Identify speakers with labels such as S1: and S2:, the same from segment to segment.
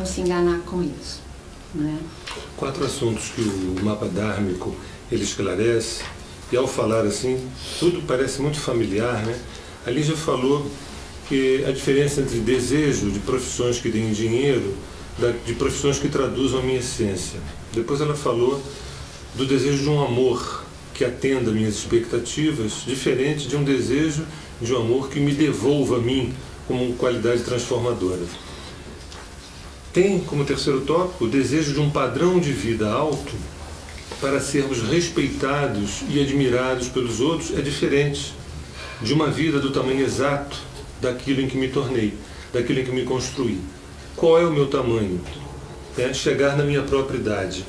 S1: se enganar com isso, né?
S2: 4 assuntos que o mapa dármico ele esclarece, e ao falar assim, tudo parece muito familiar, né? A Lígia falou que a diferença entre desejo de profissões que deem dinheiro, de profissões que traduzam a minha essência. Depois ela falou do desejo de um amor que atenda minhas expectativas, diferente de um desejo de um amor que me devolva a mim como qualidade transformadora. Tem como terceiro tópico o desejo de um padrão de vida alto para sermos respeitados e admirados pelos outros é diferente de uma vida do tamanho exato daquilo em que me tornei, daquilo em que me construí. Qual é o meu tamanho? É chegar na minha própria idade.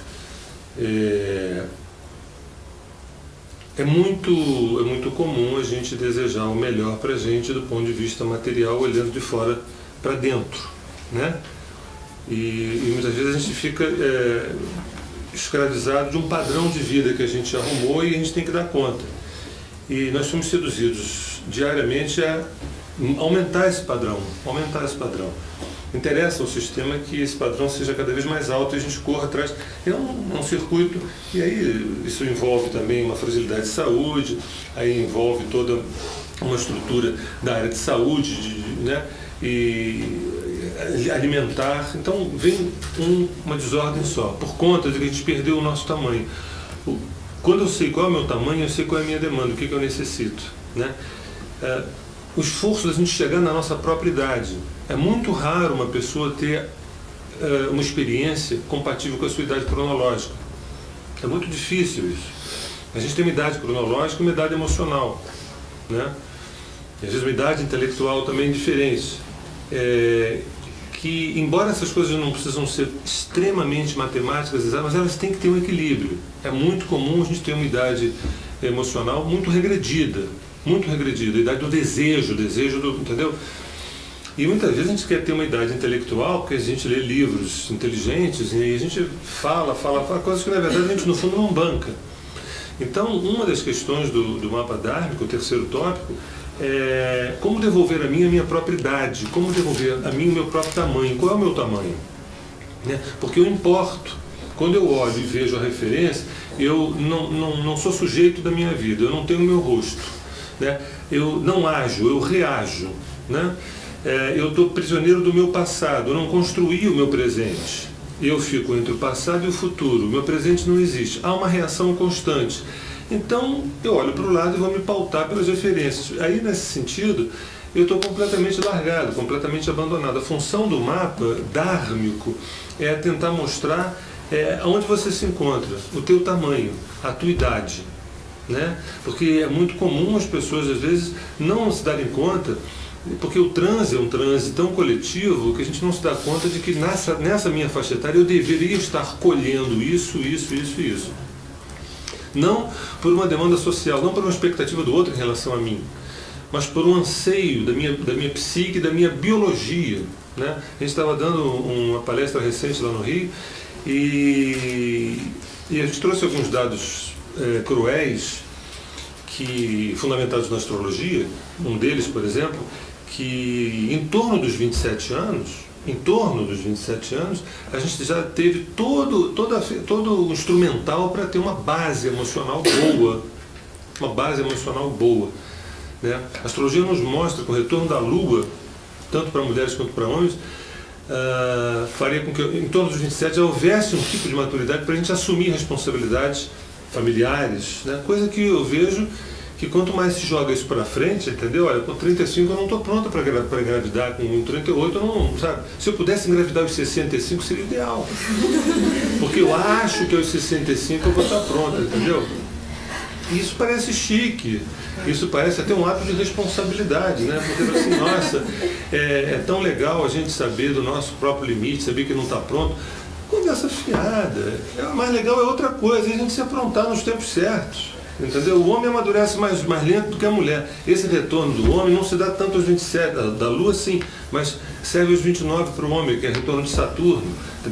S2: É muito comum a gente desejar o melhor para a gente do ponto de vista material, olhando de fora para dentro, né? E muitas vezes a gente fica escravizado de um padrão de vida que a gente arrumou e a gente tem que dar conta. E nós somos seduzidos diariamente a aumentar esse padrão, Interessa ao sistema que esse padrão seja cada vez mais alto e a gente corra atrás. É um circuito, e aí isso envolve também uma fragilidade de saúde, aí envolve toda uma estrutura da área de saúde, né? E alimentar. Então vem uma desordem só, por conta de que a gente perdeu o nosso tamanho. Quando eu sei qual é o meu tamanho, eu sei qual é a minha demanda, o que eu necessito, né? O esforço da gente chegar na nossa própria idade. É muito raro uma pessoa ter uma experiência compatível com a sua idade cronológica. É muito difícil isso. A gente tem uma idade cronológica e uma idade emocional, né? E às vezes uma idade intelectual também diferente. Que, embora essas coisas não precisam ser extremamente matemáticas, mas elas têm que ter um equilíbrio. É muito comum a gente ter uma idade emocional muito regredida, a idade do desejo entendeu? E muitas vezes a gente quer ter uma idade intelectual porque a gente lê livros inteligentes e a gente fala coisas que na verdade a gente no fundo não banca. Então, uma das questões do mapa dármico, o terceiro tópico, é como devolver a mim a minha própria idade, como devolver a mim o meu próprio tamanho. Qual é o meu tamanho? Né? Porque eu importo. Quando eu olho e vejo a referência, eu não sou sujeito da minha vida, eu não tenho o meu rosto, né? Eu não ajo, eu reajo, né? Eu estou prisioneiro do meu passado, eu não construí o meu presente. Eu fico entre o passado e o futuro, o meu presente não existe. Há uma reação constante. Então, eu olho para o lado e vou me pautar pelas referências. Aí, nesse sentido, eu estou completamente largado, completamente abandonado. A função do mapa dármico é tentar mostrar onde você se encontra, o teu tamanho, a tua idade, né? Porque é muito comum as pessoas, às vezes, não se darem conta, porque o transe é um transe tão coletivo que a gente não se dá conta de que nessa minha faixa etária eu deveria estar colhendo isso. Não por uma demanda social, não por uma expectativa do outro em relação a mim, mas por um anseio da minha psique, da minha biologia, né? A gente estava dando uma palestra recente lá no Rio e a gente trouxe alguns dados cruéis fundamentados na astrologia. Um deles, por exemplo, que em torno dos 27 anos, a gente já teve todo o instrumental para ter uma base emocional boa, né? A astrologia nos mostra que o retorno da Lua, tanto para mulheres quanto para homens, faria com que em torno dos 27 já houvesse um tipo de maturidade para a gente assumir responsabilidades familiares, né? Coisa que eu vejo que quanto mais se joga isso para frente, entendeu? Olha, com 35 eu não estou pronta para engravidar, com 38 eu não, sabe? Se eu pudesse engravidar aos 65 seria ideal. Porque eu acho que aos 65 eu vou estar pronta, entendeu? E isso parece chique, isso parece até um ato de responsabilidade, né? Porque assim, nossa, é tão legal a gente saber do nosso próprio limite, saber que não está pronto. Conversa fiada. O mais legal é outra coisa, a gente se aprontar nos tempos certos. Entendeu? O homem amadurece mais lento do que a mulher. Esse retorno do homem não se dá tanto aos 27, da Lua sim, mas serve aos 29 para o homem, que é retorno de Saturno.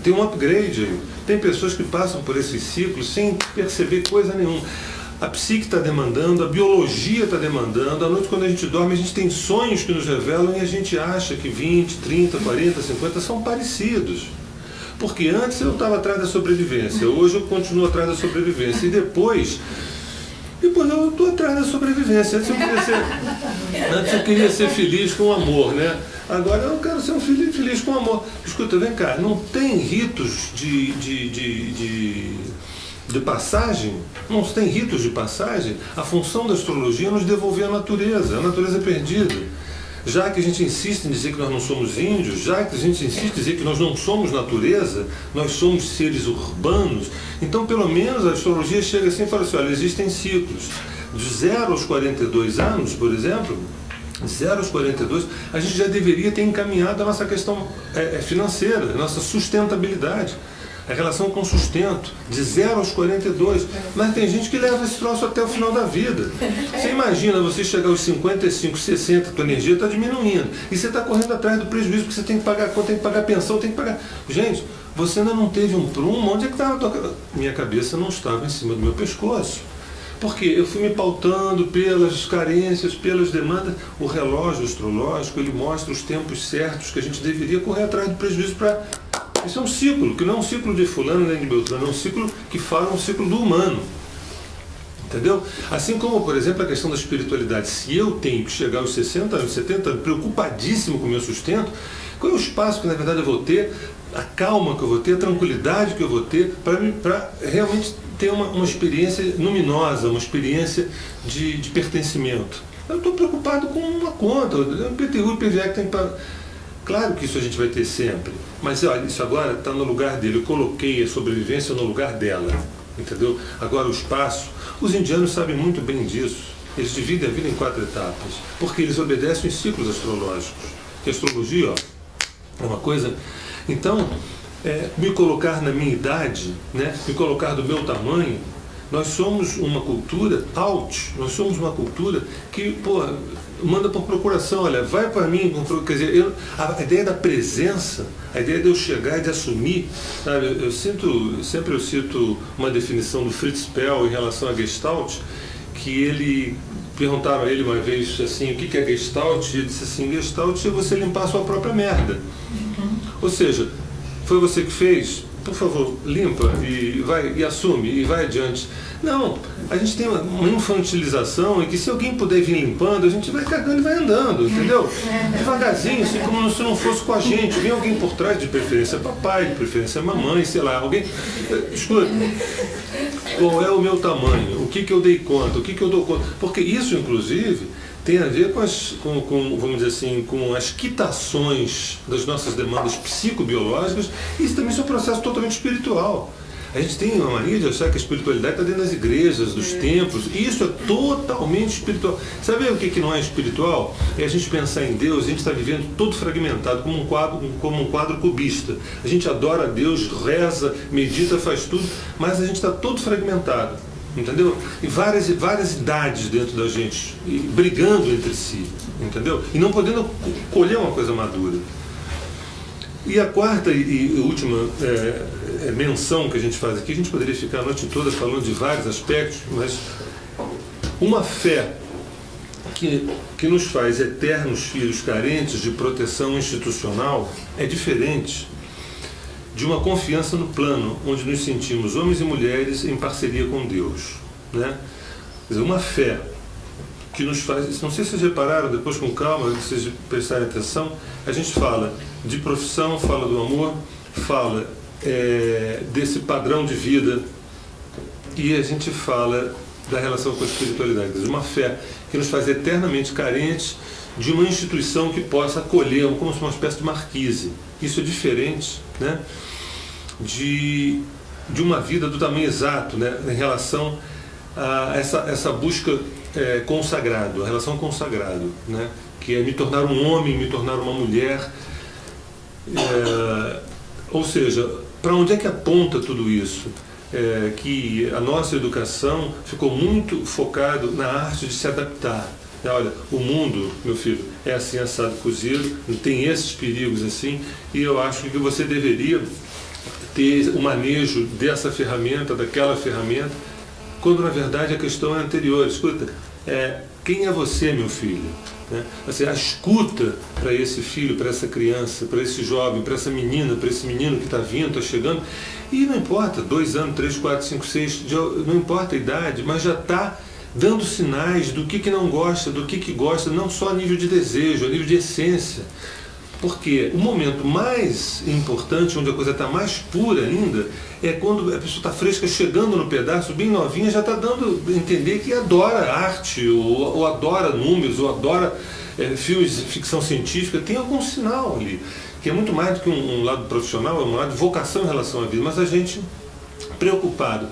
S2: Tem um upgrade aí. Tem pessoas que passam por esses ciclos sem perceber coisa nenhuma. A psique está demandando, a biologia está demandando. À noite, quando a gente dorme, a gente tem sonhos que nos revelam e a gente acha que 20, 30, 40, 50 são parecidos. Porque antes eu estava atrás da sobrevivência, hoje eu continuo atrás da sobrevivência. E depois eu estou atrás da sobrevivência. Antes eu queria ser feliz com amor, né? Agora eu quero ser um filho feliz com amor. Escuta, vem cá, não tem ritos de passagem? Não tem ritos de passagem? A função da astrologia é nos devolver a natureza perdida. Já que a gente insiste em dizer que nós não somos índios, já que a gente insiste em dizer que nós não somos natureza, nós somos seres urbanos, então pelo menos a astrologia chega assim e fala assim, olha, existem ciclos. De 0 aos 42 anos, por exemplo, de 0 aos 42, a gente já deveria ter encaminhado a nossa questão financeira, a nossa sustentabilidade. A relação com sustento, de 0 aos 42. Mas tem gente que leva esse troço até o final da vida. Você imagina você chegar aos 55, 60, a tua energia está diminuindo. E você está correndo atrás do prejuízo, porque você tem que pagar conta, tem que pagar pensão, tem que pagar. Gente, você ainda não teve um prumo, onde é que estava a tua cabeça? Minha cabeça não estava em cima do meu pescoço. Porque eu fui me pautando pelas carências, pelas demandas. O relógio astrológico, ele mostra os tempos certos que a gente deveria correr atrás do prejuízo para... Isso é um ciclo, que não é um ciclo de fulano nem de Beltrano, é um ciclo que fala um ciclo do humano. Entendeu? Assim como, por exemplo, a questão da espiritualidade. Se eu tenho que chegar aos 60 anos, 70 anos, preocupadíssimo com o meu sustento, qual é o espaço que na verdade eu vou ter, a calma que eu vou ter, a tranquilidade que eu vou ter, para realmente ter uma experiência luminosa, uma experiência de pertencimento. Eu estou preocupado com uma conta, o IPTU e o PVA que tem para... Claro que isso a gente vai ter sempre, mas olha, isso agora está no lugar dele. Eu coloquei a sobrevivência no lugar dela, entendeu? Agora o espaço, os indianos sabem muito bem disso. Eles dividem a vida em 4 etapas, porque eles obedecem os ciclos astrológicos. Que a astrologia, ó, é uma coisa... Então, me colocar na minha idade, né? Me colocar do meu tamanho, nós somos uma cultura nós somos uma cultura que, pô, manda por procuração, olha, vai para mim, quer dizer, a ideia da presença, a ideia de eu chegar e de assumir, sabe, sempre eu cito uma definição do Fritz Perl em relação a Gestalt, que ele, perguntaram a ele uma vez assim, o que é Gestalt? E ele disse assim, Gestalt é você limpar a sua própria merda. Ou seja, foi você que fez? Por favor, limpa e vai e assume e vai adiante. Não, a gente tem uma infantilização e que se alguém puder vir limpando, a gente vai cagando e vai andando, entendeu? Devagarzinho, assim como se não fosse com a gente. Vem alguém por trás, de preferência papai, de preferência mamãe, sei lá, alguém... Escuta, qual é o meu tamanho? O que eu dei conta? O que eu dou conta? Porque isso, inclusive, tem a ver vamos dizer assim, com as quitações das nossas demandas psicobiológicas. Isso também é um processo totalmente espiritual. A gente tem uma mania de achar que a espiritualidade está dentro das igrejas, dos templos, e isso é totalmente espiritual. Sabe o que não é espiritual? É a gente pensar em Deus, a gente está vivendo todo fragmentado, como um quadro cubista. A gente adora a Deus, reza, medita, faz tudo, mas a gente está todo fragmentado. Entendeu? E várias idades dentro da gente, e brigando entre si, entendeu? E não podendo colher uma coisa madura. E a quarta e última menção que a gente faz aqui, a gente poderia ficar a noite toda falando de vários aspectos, mas uma fé que nos faz eternos filhos carentes de proteção institucional é diferente de uma confiança no plano, onde nos sentimos homens e mulheres em parceria com Deus, né? Quer dizer, uma fé que nos faz... Não sei se vocês repararam, depois com calma, se vocês prestarem atenção, a gente fala de profissão, fala do amor, fala desse padrão de vida, e a gente fala da relação com a espiritualidade. Quer dizer, uma fé que nos faz eternamente carentes de uma instituição que possa acolher, como se uma espécie de marquise. Isso é diferente, né, de uma vida do tamanho exato, né, em relação a essa busca consagrado, a relação consagrado, né, que é me tornar um homem, me tornar uma mulher. Ou seja, para onde é que aponta tudo isso? Que a nossa educação ficou muito focado na arte de se adaptar. Olha, o mundo, meu filho, é assim assado cozido, tem esses perigos assim, e eu acho que você deveria ter o manejo dessa ferramenta, daquela ferramenta, quando na verdade a questão é anterior. Escuta, quem é você, meu filho? Né? Assim, a escuta para esse filho, para essa criança, para esse jovem, para essa menina, para esse menino que está vindo, está chegando, e não importa, 2 anos, 3, 4, 5, 6, não importa a idade, mas já está dando sinais do que não gosta, do que gosta, não só a nível de desejo, a nível de essência. Porque o momento mais importante, onde a coisa está mais pura ainda, é quando a pessoa está fresca, chegando no pedaço, bem novinha, já está dando a entender que adora arte, ou adora números, ou adora filmes de ficção científica. Tem algum sinal ali, que é muito mais do que um lado profissional, é um lado de vocação em relação à vida. Mas a gente, preocupado,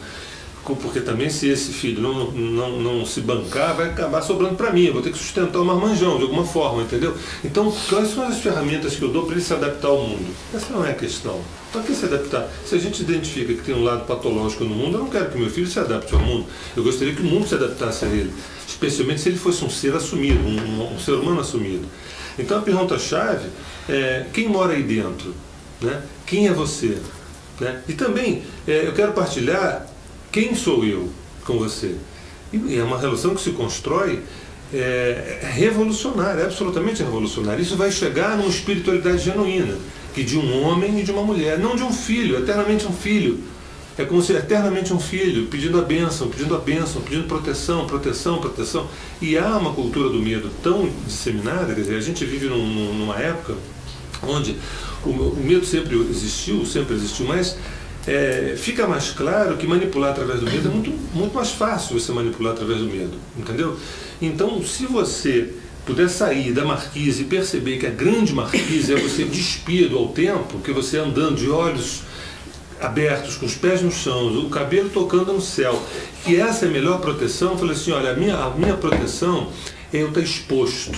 S2: porque também se esse filho não se bancar, vai acabar sobrando para mim, eu vou ter que sustentar o marmanjão de alguma forma, entendeu? Então, quais são as ferramentas que eu dou para ele se adaptar ao mundo? Essa não é a questão. Para que se adaptar? Se a gente identifica que tem um lado patológico no mundo, eu não quero que meu filho se adapte ao mundo. Eu gostaria que o mundo se adaptasse a ele, especialmente se ele fosse um ser assumido, um ser humano assumido. Então, a pergunta-chave é: quem mora aí dentro? Né? Quem é você? Né? E também, eu quero partilhar quem sou eu com você. E é uma relação que se constrói revolucionária, absolutamente revolucionária. Isso vai chegar numa espiritualidade genuína, que de um homem e de uma mulher, não de um filho, eternamente um filho. É como se eternamente um filho, pedindo a bênção, pedindo proteção, proteção, proteção. E há uma cultura do medo tão disseminada, quer dizer, a gente vive numa época onde o medo sempre existiu, mas fica mais claro que manipular através do medo é muito mais fácil você manipular através do medo, entendeu? Então, se você puder sair da marquise e perceber que a grande marquise é você despido ao tempo, que você andando de olhos abertos, com os pés no chão, o cabelo tocando no céu, que essa é a melhor proteção, eu falei assim, olha, a minha proteção é eu estar exposto,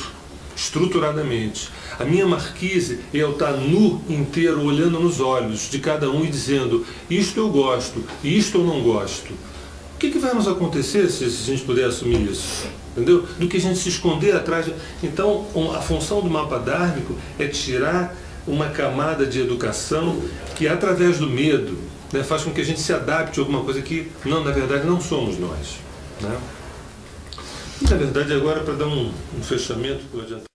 S2: estruturadamente. A minha marquise é eu estar nu inteiro, olhando nos olhos de cada um e dizendo, isto eu gosto, isto eu não gosto. O que vai nos acontecer se a gente puder assumir isso? Entendeu? Do que a gente se esconder atrás. Então, a função do mapa dármico é tirar uma camada de educação que, através do medo, né, faz com que a gente se adapte a alguma coisa que, na verdade, não somos nós. Né? E, na verdade, agora, para dar um fechamento, vou adiantar.